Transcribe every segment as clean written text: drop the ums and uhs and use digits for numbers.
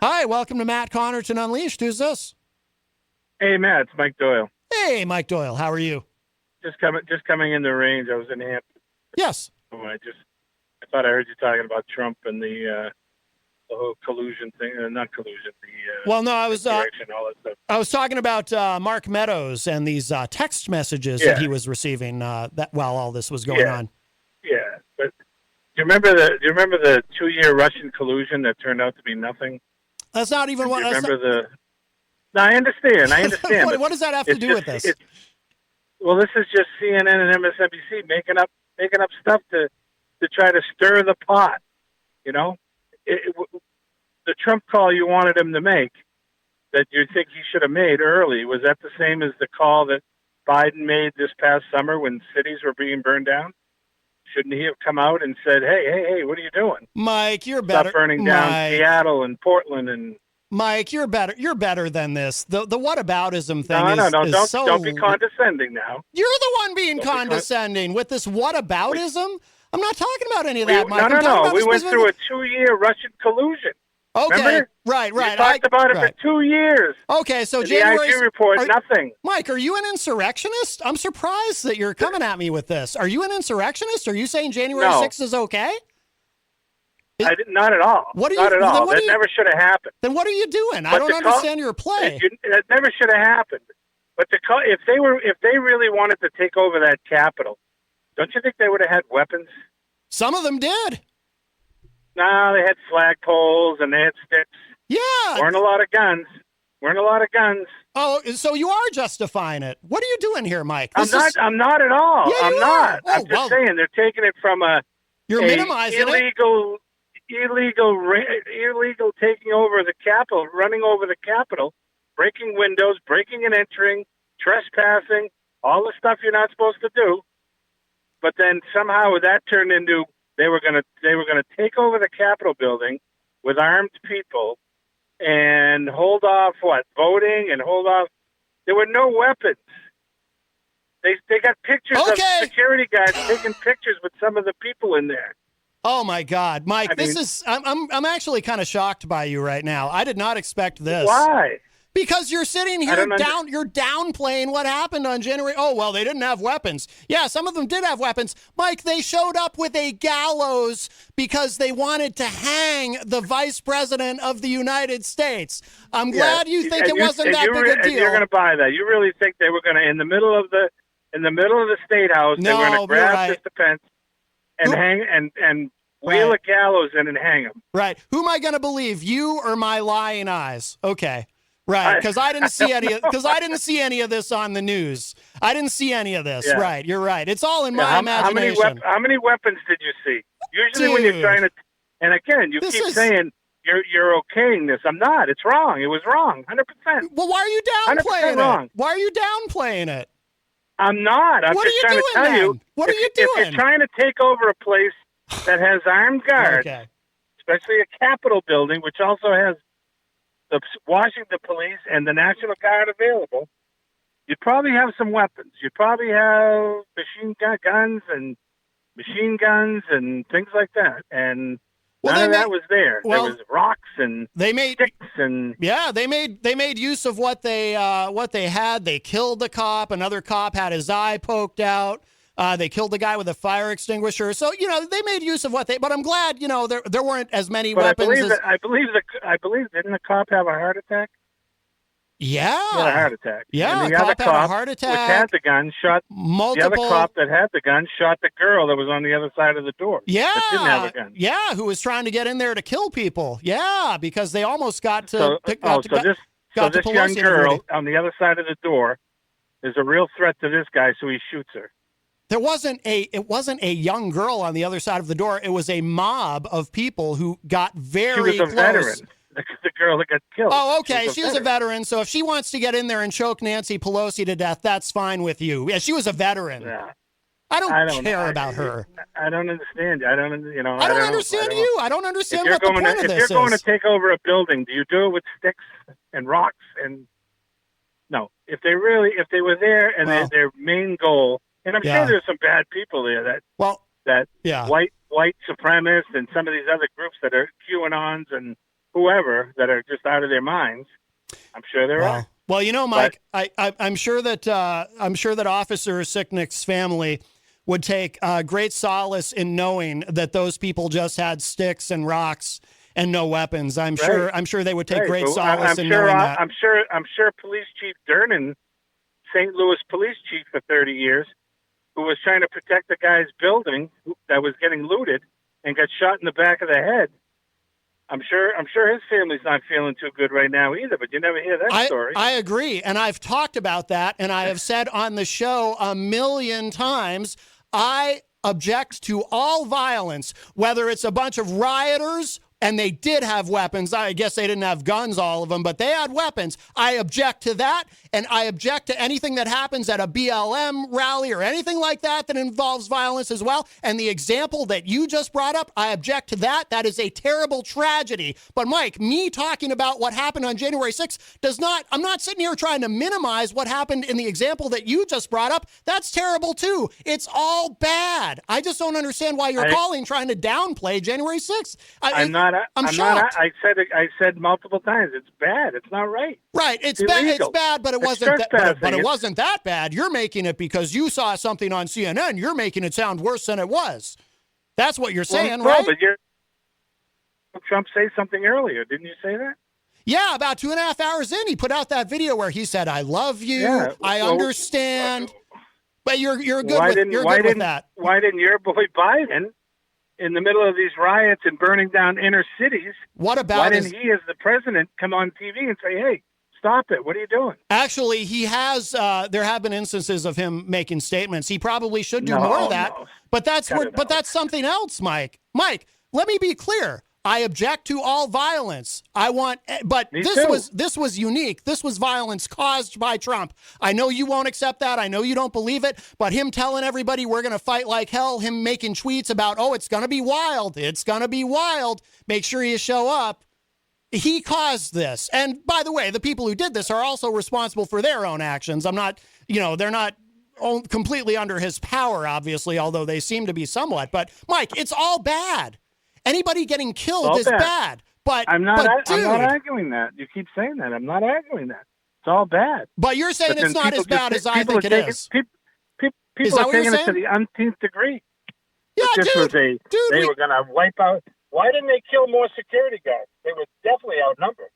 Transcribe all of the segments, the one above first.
Hi, welcome to Matt Connarton Unleashed. Who's this? Hey, Matt, it's Mike Doyle. Hey, Mike Doyle. How are you? Just coming in the range. I was in Hampton. Yes. I thought I heard you talking about Trump and the whole collusion thing. Not collusion. Well, no, I was insurrection, all that stuff. I was talking about Mark Meadows and these text messages that he was receiving that while all this was going on. Yeah, but do you remember the 2-year Russian collusion that turned out to be nothing? That's not even what. Do you remember the? No, I understand. What does that have to do with this? Well, this is just CNN and MSNBC making up stuff to try to stir the pot. You know, the Trump call you wanted him to make, that you think he should have made early, was that the same as the call that Biden made this past summer when cities were being burned down? Shouldn't he have come out and said, hey, what are you doing? Mike, you're better. Stop burning down Seattle and Portland and... Mike, you're better. You're better than this. The whataboutism thing don't be condescending now. You're the one being condescending with this whataboutism. I'm not talking about any of that, Mike. No. We went through a 2-year Russian collusion. Okay, remember? right. We talked about it for 2 years. Okay, so January... The IG report, nothing. Mike, are you an insurrectionist? I'm surprised that you're coming at me with this. Are you an insurrectionist? Are you saying January 6th is okay? Not at all. Not at all. That never should have happened. Then what are you doing? I don't understand your play. That never should have happened. But if they really wanted to take over that Capitol, don't you think they would have had weapons? Some of them did. No, they had flagpoles and they had sticks. Yeah. Weren't a lot of guns. Oh, so you are justifying it. What are you doing here, Mike? I'm not at all. Yeah, I'm not. Oh, I'm just saying they're taking it from You're minimizing illegal taking over the Capitol, running over the Capitol, breaking windows, breaking and entering, trespassing, all the stuff you're not supposed to do. But then somehow that turned into they were gonna take over the Capitol building with armed people and hold off voting and hold off. There were no weapons. They got pictures of security guards taking pictures with some of the people in there. Oh my God, Mike! I'm actually kind of shocked by you right now. I did not expect this. Why? Because you're sitting here you're downplaying what happened on January. Oh, well, they didn't have weapons. Yeah, some of them did have weapons. Mike, they showed up with a gallows because they wanted to hang the vice president of the United States. I'm glad you think it wasn't that big a deal. You're going to buy that. You really think they were going to, in the middle of the State House, they were going to grab this defense and hang and wheel a gallows in and hang him. Right. Who am I going to believe, you or my lying eyes? Okay. Right, because I didn't see any of this on the news. I didn't see any of this. Yeah. Right, you're right. It's all in my imagination. How many weapons did you see? Usually, when you're trying to, and again, you keep saying you're okaying this. I'm not. It's wrong. It was wrong. 100%. Well, why are you downplaying it? Wrong. Why are you downplaying it? I'm not. I'm just trying to tell you. What are you doing? If you're trying to take over a place that has armed guards, especially a Capitol building, which also has the Washington police and the National Guard available, you'd probably have some weapons. You'd probably have guns and machine guns and things like that. And none of that was there. There was rocks and sticks and they made use of what they had. They killed the cop. Another cop had his eye poked out. They killed the guy with a fire extinguisher. So, they made use of but I'm glad, there weren't as many weapons. I believe didn't the cop have a heart attack? Yeah. He had a heart attack. Yeah, and the other cop had a heart attack. Which had the gun shot multiple. The other cop that had the gun shot the girl that was on the other side of the door. Yeah. That didn't have a gun. Yeah, who was trying to get in there to kill people. Yeah, because they almost got to this young girl on the other side of the door is a real threat to this guy, so he shoots her. It wasn't a young girl on the other side of the door. It was a mob of people who got very close. She was a veteran. The girl that got killed. Oh, okay. She was a veteran. So if she wants to get in there and choke Nancy Pelosi to death, that's fine with you. Yeah, she was a veteran. Yeah. I don't care about her. I don't understand. I don't understand you. I don't understand what the point of this is. If you're going to take over a building, do you do it with sticks and rocks? And no, if they were there and their main goal. And I'm sure there's some bad people there white supremacists and some of these other groups that are QAnons and whoever that are just out of their minds. I'm sure there are. Well, you know, Mike, I'm sure that Officer Sicknick's family would take great solace in knowing that those people just had sticks and rocks and no weapons. I'm sure they would take great solace in knowing that. I'm sure Police Chief Dernan, St. Louis Police Chief for 30 years, who was trying to protect the guy's building that was getting looted and got shot in the back of the head. I'm sure his family's not feeling too good right now either, but you never hear that story. I agree, and I've talked about that, and I have said on the show a million times, I object to all violence, whether it's a bunch of rioters, and they did have weapons. I guess they didn't have guns, all of them, but they had weapons. I object to that, and I object to anything that happens at a BLM rally or anything like that that involves violence as well. And the example that you just brought up, I object to that. That is a terrible tragedy. But Mike, me talking about what happened on January 6th I'm not sitting here trying to minimize what happened in the example that you just brought up. That's terrible too. It's all bad. I just don't understand why you're trying to downplay January 6th. I'm shocked. I said multiple times, it's bad. It's not right. Right. It's bad. It's bad, but it wasn't. But it wasn't that bad. You're making it because you saw something on CNN. You're making it sound worse than it was. That's what you're saying, right? But Trump say something earlier. Didn't you say that? Yeah, about 2.5 hours in, he put out that video where he said, "I love you. Yeah, I understand." But you're good with that. Why didn't your boy Biden, in the middle of these riots and burning down inner cities, why didn't he, as the president, come on TV and say, "Hey, stop it. What are you doing?" Actually, he has. There have been instances of him making statements. He probably should do more of that. No. But that's something else, Mike. Mike, let me be clear. I object to all violence. This was unique. This was violence caused by Trump. I know you won't accept that. I know you don't believe it. But him telling everybody we're going to fight like hell, him making tweets about, it's going to be wild. It's going to be wild. Make sure you show up. He caused this. And by the way, the people who did this are also responsible for their own actions. I'm not, they're not completely under his power, obviously, although they seem to be somewhat. But Mike, it's all bad. Anybody getting killed is bad. But I'm not arguing that. You keep saying that. I'm not arguing that. It's all bad. But you're saying it's not as bad as I think it is. People are taking it to the umpteenth degree. Yeah, they were going to wipe out. Why didn't they kill more security guards? They were definitely outnumbered.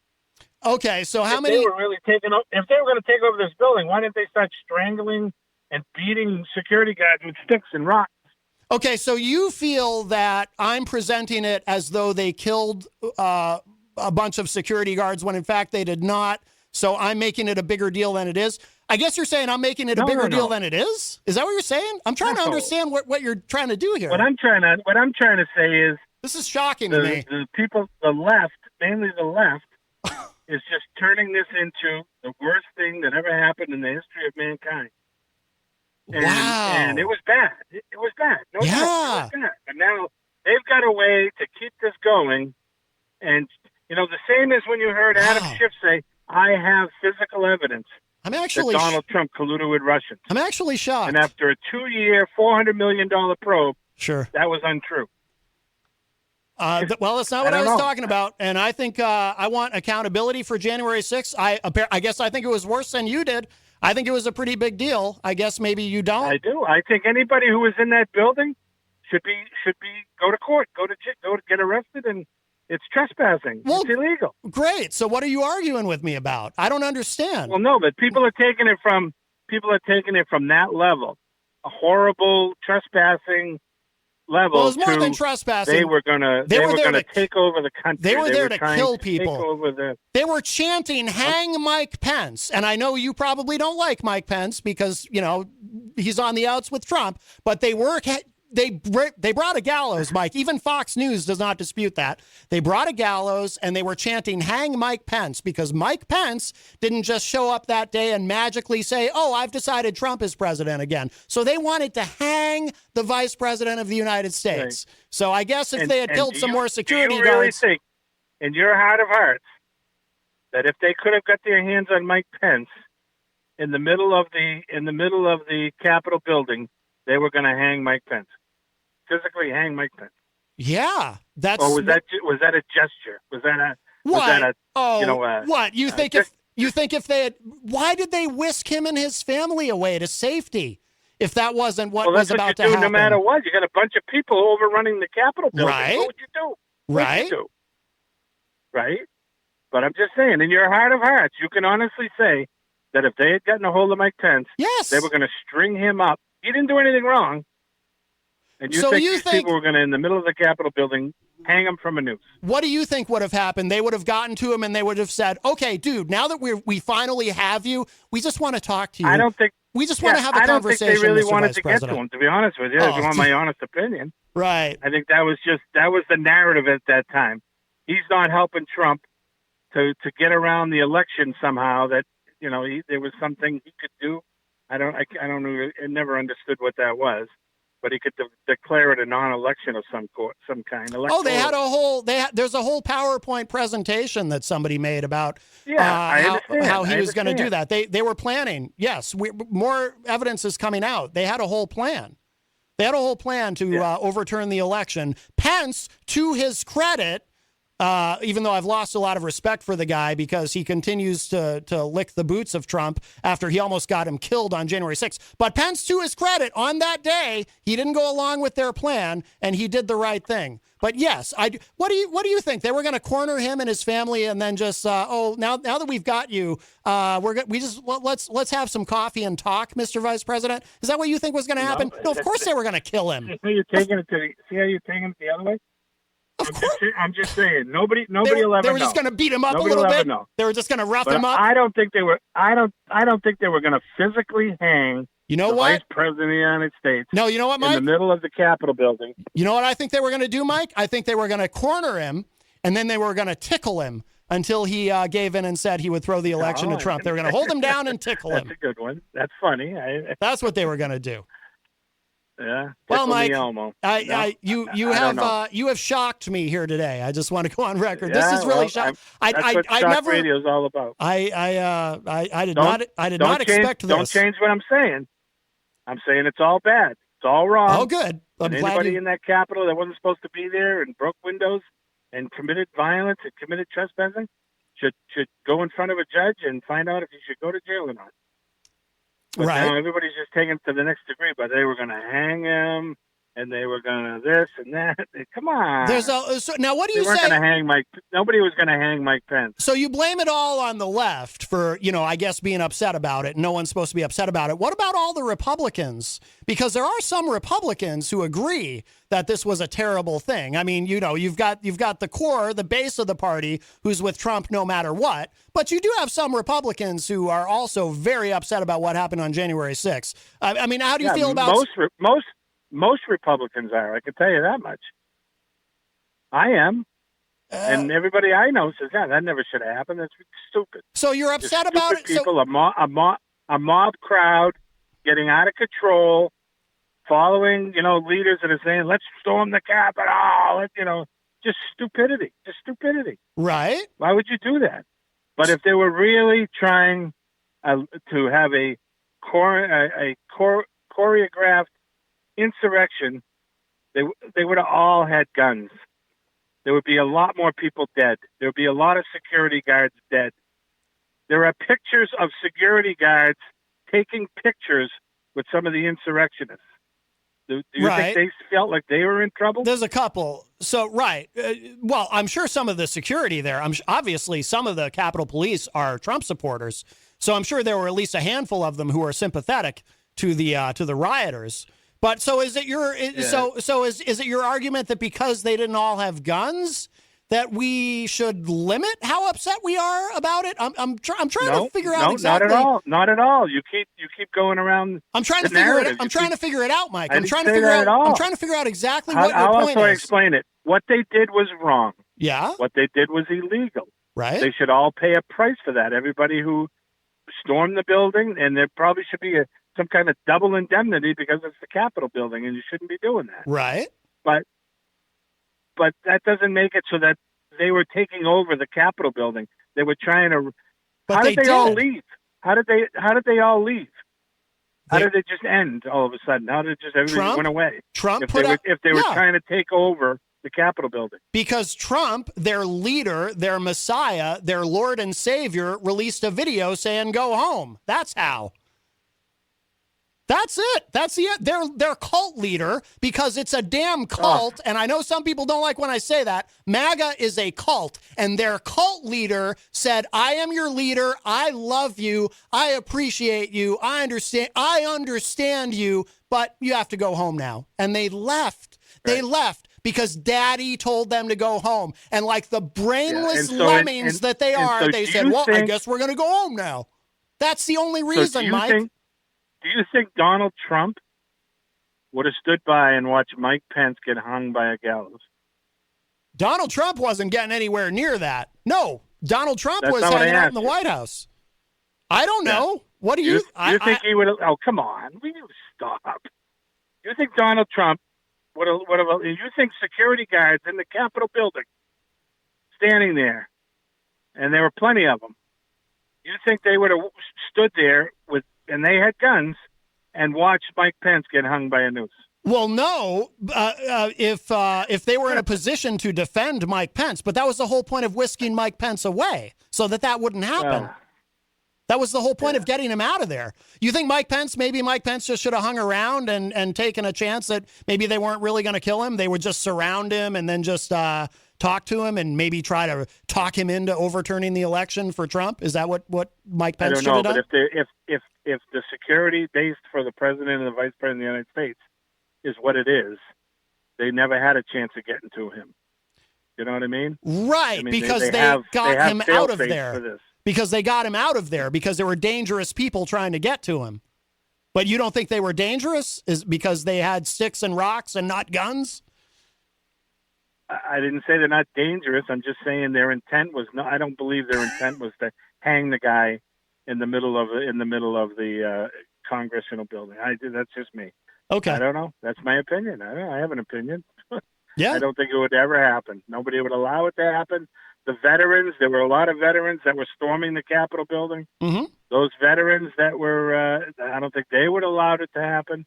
Okay, so how many? If they were going to take over this building, why didn't they start strangling and beating security guards with sticks and rocks? Okay, so you feel that I'm presenting it as though they killed a bunch of security guards when in fact they did not. So I'm making it a bigger deal than it is. I guess you're saying I'm making it a bigger deal than it is. Is that what you're saying? I'm trying to understand what you're trying to do here. What I'm trying to say is this is shocking to me. The people, the left, mainly the left, is just turning this into the worst thing that ever happened in the history of mankind. Wow. And it was bad. It was bad. No doubt, it was bad. But now they've got a way to keep this going. And, the same as when you heard Adam Schiff say, I have physical evidence that Donald Trump colluded with Russians. I'm actually shocked. And after a 2-year, $400 million probe, that was untrue. Well, that's not what I was talking about. And I think I want accountability for January 6th. I guess I think it was worse than you did. I think it was a pretty big deal. I guess maybe you don't. I do. I think anybody who was in that building should go to court, go to get arrested, and it's trespassing. Well, it's illegal. Great. So what are you arguing with me about? I don't understand. Well, no, but people are taking it from that level, a horrible trespassing level. Well, it was more than trespassing. They were gonna take over the country. They were there to kill people. They were chanting, "Hang Mike Pence." And I know you probably don't like Mike Pence because he's on the outs with Trump. But they brought a gallows, Mike. Even Fox News does not dispute that. They brought a gallows and they were chanting, "Hang Mike Pence," because Mike Pence didn't just show up that day and magically say, I've decided Trump is president again. So they wanted to hang the vice president of the United States. Right. So I guess if they had killed some more security guards. Do you really think, in your heart of hearts, that if they could have got their hands on Mike Pence in the middle of the Capitol building, they were going to hang Mike Pence? Physically hang Mike Pence? Yeah, that's. Or was that a gesture? Was that What? Was that what? You think if they had, why did they whisk him and his family away to safety if that wasn't what was about to happen? No matter what, you got a bunch of people overrunning the Capitol building. Right. What would you do? Right. What'd you do? Right. But I'm just saying, in your heart of hearts, you can honestly say that if they had gotten a hold of Mike Pence, yes, they were going to string him up. He didn't do anything wrong. And you think these people were going to, in the middle of the Capitol building, hang him from a noose? What do you think would have happened? They would have gotten to him and they would have said, okay, dude, now that we finally have you, we just want to talk to you. I don't think. We just want to have a conversation. I don't think they really Mr. wanted Vice to President. get to him, to be honest with you, if you want my honest opinion. Right. I think that was the narrative at that time. He's not helping Trump to get around the election somehow, that, there was something he could do. I don't know. I never understood what that was, but he could declare it a non-election of some kind. They had there's a whole PowerPoint presentation that somebody made about how he was going to do that. They were planning. Yes, more evidence is coming out. They had a whole plan. They had a whole plan to overturn the election. Pence, to his credit, even though I've lost a lot of respect for the guy because he continues to lick the boots of Trump after he almost got him killed on January 6th. But Pence, to his credit, on that day, he didn't go along with their plan, and he did the right thing. But yes, what do you think? They were going to corner him and his family, and then just now that we've got you, let's have some coffee and talk, Mr. Vice President. Is that what you think was going to happen? No, of course they were going to kill him. See how you're taking it the other way? I'm just saying, nobody will ever know. They were just going to beat him up a little bit. They were just going to rough him up. I don't think they were. I don't think they were going to physically hang. You know the what? Vice President of the United States. No, you know what, Mike? In the middle of the Capitol building. You know what I think they were going to do, Mike? I think they were going to corner him, and then they were going to tickle him until he gave in and said he would throw the election to Trump. They were going to hold him down and tickle him. That's a good one. That's funny. That's what they were going to do. Yeah. Well, Mike, you have shocked me here today. I just want to go on record. Yeah, this is really shocking. That's what shock radio is all about. I did not expect this. Don't change what I'm saying. I'm saying it's all bad. It's all wrong. Oh, good. Anybody in that Capitol that wasn't supposed to be there and broke windows and committed violence and committed trespassing should go in front of a judge and find out if he should go to jail or not. But now everybody's just taking it to the next degree. But they were going to hang him, and they were going to this and that. Come on. Now, what do you say? They weren't going to hang Mike. Nobody was going to hang Mike Pence. So you blame it all on the left for, I guess being upset about it. No one's supposed to be upset about it. What about all the Republicans? Because there are some Republicans who agree that this was a terrible thing. I mean, you've got the core, the base of the party who's with Trump no matter what. But you do have some Republicans who are also very upset about what happened on January 6th. I mean, how do you feel about most Republicans are? I can tell you that much. I am. And everybody I know says, that never should have happened. That's stupid. So you're upset about it? People, a mob crowd getting out of control, following, leaders that are saying, let's storm the Capitol. Just stupidity. Right. Why would you do that? But if they were really trying to have a choreographed insurrection, they would have all had guns. There would be a lot more people dead. There would be a lot of security guards dead. There are pictures of security guards taking pictures with some of the insurrectionists. Do you think they felt like they were in trouble? There's a couple. So, right. Well, I'm sure some of the security there, obviously some of the Capitol Police are Trump supporters. So I'm sure there were at least a handful of them who are sympathetic to the rioters. But so is it is it your argument that because they didn't all have guns that we should limit how upset we are about it? I'm trying to figure out exactly. Not at all. You keep going around. I'm trying to figure it. I'm trying to figure it out, Mike. I'm trying to figure out exactly what your point is. I'll also explain it. What they did was wrong. Yeah. What they did was illegal. Right. They should all pay a price for that. Everybody who stormed the building, and there probably should be some kind of double indemnity because it's the Capitol building, and you shouldn't be doing that. Right. But that doesn't make it so that they were taking over the Capitol building. They were trying to. How did they all leave? How did they all leave? How did it just end all of a sudden? How did everybody went away? Trump if they were trying to take over the Capitol building? Because Trump, their leader, their messiah, their Lord and Savior, released a video saying, go home. That's how. That's it. That's their cult leader, because it's a damn cult. And I know some people don't like when I say that. MAGA is a cult. And their cult leader said, I am your leader. I love you. I appreciate you. I understand you, but you have to go home now. And they left. Right. They left because daddy told them to go home. And like the brainless lemmings that they are, they said, well, I guess we're going to go home now. That's the only reason, Mike. Do you think Donald Trump would have stood by and watched Mike Pence get hung by a gallows? Donald Trump wasn't getting anywhere near that. No, Donald Trump was hanging out in the White House. I don't know. What do you? You think he would have? Oh, come on! Will you stop? You think Donald Trump would have? You think security guards in the Capitol building, standing there, and there were plenty of them? You think they would have stood there and they had guns, and watched Mike Pence get hung by a noose? Well, no, if they were in a position to defend Mike Pence, but that was the whole point of whisking Mike Pence away, so that wouldn't happen. That was the whole point of getting him out of there. You think maybe Mike Pence just should have hung around and taken a chance that maybe they weren't really going to kill him? They would just surround him and then just talk to him and maybe try to talk him into overturning the election for Trump? Is that what Mike Pence should have done? But if the security based for the president and the vice president of the United States is what it is, they never had a chance of getting to him. You know what I mean? Right, because they got him out of there. Because they got him out of there because there were dangerous people trying to get to him. But you don't think they were dangerous is because they had sticks and rocks and not guns? I didn't say they're not dangerous. I'm just saying their intent was not. I don't believe their intent was to hang the guy in the middle of the congressional building. That's just me. Okay. I don't know. That's my opinion. I have an opinion. Yeah. I don't think it would ever happen. Nobody would allow it to happen. The veterans, there were a lot of veterans that were storming the Capitol building. Mm-hmm. Those veterans that were, I don't think they would have allowed it to happen.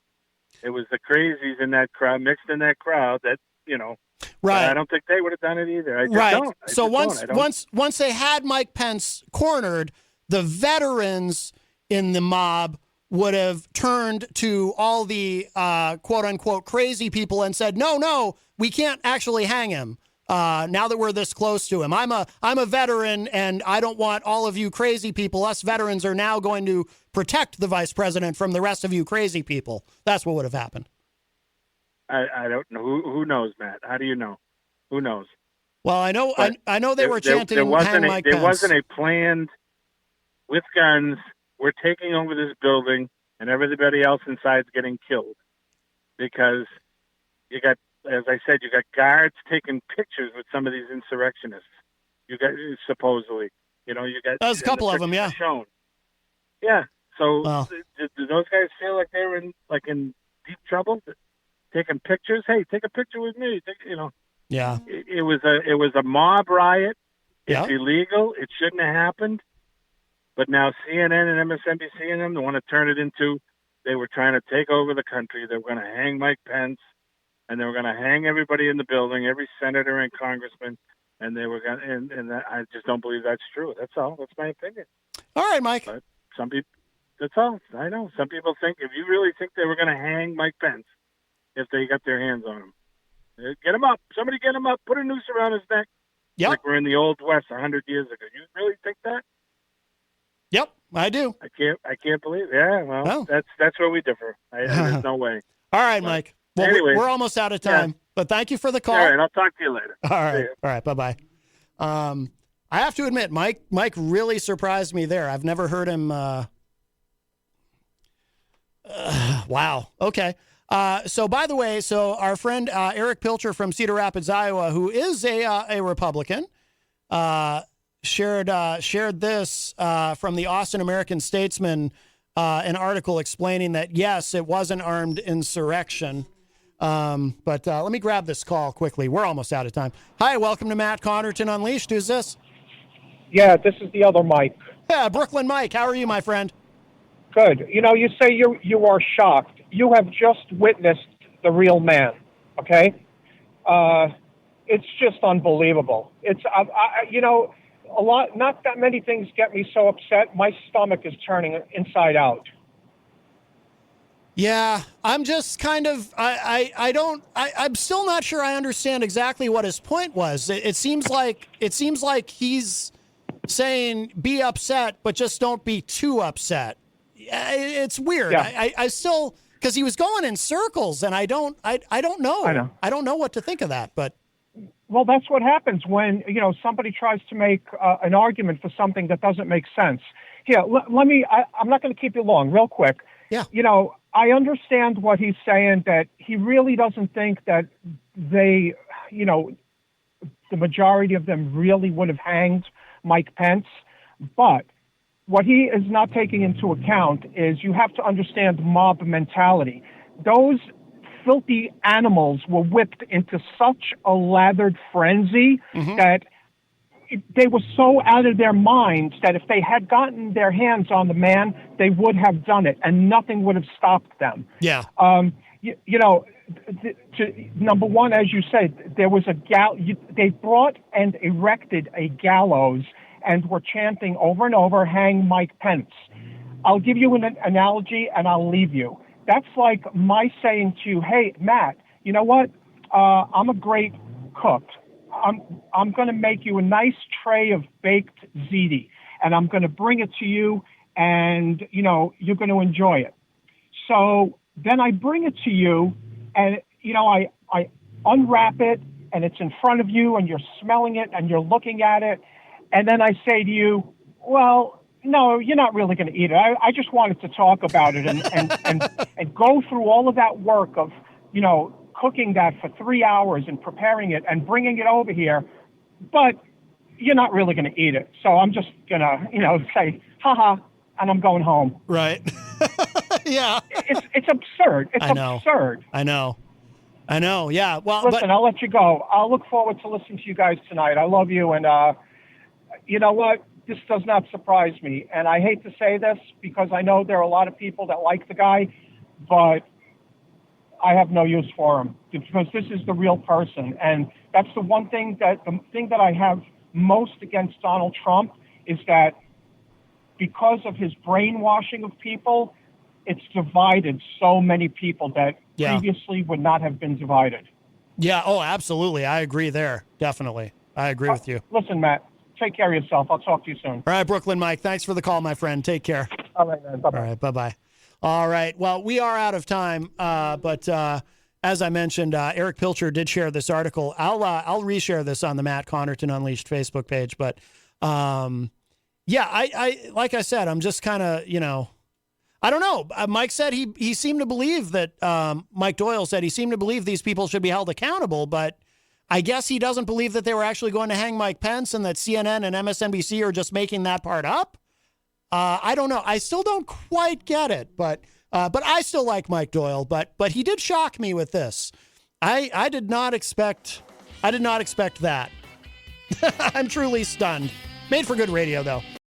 It was the crazies in that crowd, mixed in that crowd that, right. I don't think they would have done it either. I just don't. So once they had Mike Pence cornered, the veterans in the mob would have turned to all the quote unquote crazy people and said, no, we can't actually hang him. Now that we're this close to him, I'm a veteran and I don't want all of you crazy people. Us veterans are now going to protect the vice president from the rest of you crazy people. That's what would have happened. I don't know. Who knows, Matt? How do you know? Who knows? Well, I know they were chanting hang Mike Pence. There wasn't a planned with guns. We're taking over this building and everybody else inside's getting killed because you got, as I said, you got guards taking pictures with some of these insurrectionists. You got supposedly, you got. There's a couple of them, yeah. Shown. Yeah. So do those guys feel like they were in deep trouble? Taking pictures? Hey, take a picture with me. Yeah. It was a mob riot. It's illegal. It shouldn't have happened. But now CNN and MSNBC and them, they want to turn it into they were trying to take over the country. They were going to hang Mike Pence. And they were going to hang everybody in the building, every senator and congressman, and they were going to, and I just don't believe that's true. That's all. That's my opinion. All right, Mike. But some people, that's all. I know. Some people think, if you really think they were going to hang Mike Pence, if they got their hands on him, get him up. Somebody get him up. Put a noose around his neck. Yep. Like we're in the Old West 100 years ago. You really think that? Yep, I do. I can't believe it. Yeah, well, that's where we differ. There's no way. All right, Mike. Well, anyway, we're almost out of time, but thank you for the call. All right, I'll talk to you later. All right, bye-bye. I have to admit, Mike really surprised me there. I've never heard him. Wow. Okay. So, by the way, our friend Eric Pilcher from Cedar Rapids, Iowa, who is a Republican, shared this from the Austin American-Statesman, an article explaining that, yes, it was an armed insurrection. But let me grab this call quickly. We're almost out of time. Hi, welcome to Matt Connarton Unleashed. Who's this? Yeah, this is the other Mike. Yeah, Brooklyn Mike. How are you, my friend? Good. You say you are shocked. You have just witnessed the real man, okay? it's just unbelievable. It's, not that many things get me so upset. My stomach is turning inside out. Yeah, I'm just kind of, I'm still not sure I understand exactly what his point was. It seems like he's saying be upset, but just don't be too upset. It's weird. Yeah. I still, because he was going in circles, and I don't know. I know. I don't know what to think of that, but. Well, that's what happens when, somebody tries to make an argument for something that doesn't make sense. Here, let me, I'm not going to keep you long, real quick. Yeah. I understand what he's saying, that he really doesn't think that they, the majority of them really would have hanged Mike Pence. But what he is not taking into account is you have to understand mob mentality. Those filthy animals were whipped into such a lathered frenzy that they were so out of their minds that if they had gotten their hands on the man, they would have done it, and nothing would have stopped them. Yeah. Number one, as you said, there was they brought and erected a gallows and were chanting over and over, "Hang Mike Pence." I'll give you an analogy, and I'll leave you. That's like my saying to you, "Hey, Matt, you know what? I'm a great cook. I'm going to make you a nice tray of baked ziti, and I'm going to bring it to you, and, you're going to enjoy it." So then I bring it to you, and, I unwrap it, and it's in front of you, and you're smelling it, and you're looking at it. And then I say to you, "Well, no, you're not really going to eat it. I just wanted to talk about it and go through all of that work of, cooking that for 3 hours and preparing it and bringing it over here, but you're not really going to eat it. So I'm just going to, say, haha, and I'm going home." Right. Yeah. It's absurd. It's absurd. I know. Yeah. Well, listen, I'll let you go. I'll look forward to listening to you guys tonight. I love you. And, you know what? This does not surprise me. And I hate to say this because I know there are a lot of people that like the guy, but I have no use for him because this is the real person. And that's the thing that I have most against Donald Trump is that because of his brainwashing of people, it's divided so many people that previously would not have been divided. Yeah. Oh, absolutely. I agree there. Definitely. I agree with you. Listen, Matt, take care of yourself. I'll talk to you soon. All right, Brooklyn Mike. Thanks for the call, my friend. Take care. All right, man. Bye-bye. All right. Bye-bye. All right. Well, we are out of time, but as I mentioned, Eric Pilcher did share this article. I'll reshare this on the Matt Connarton Unleashed Facebook page. But yeah, I like I said, I'm just kind of I don't know. Mike said he seemed to believe that Mike Doyle said he seemed to believe these people should be held accountable, but I guess he doesn't believe that they were actually going to hang Mike Pence and that CNN and MSNBC are just making that part up. I don't know. I still don't quite get it, but I still like Mike Doyle. But he did shock me with this. I did not expect that. I'm truly stunned. Made for good radio, though.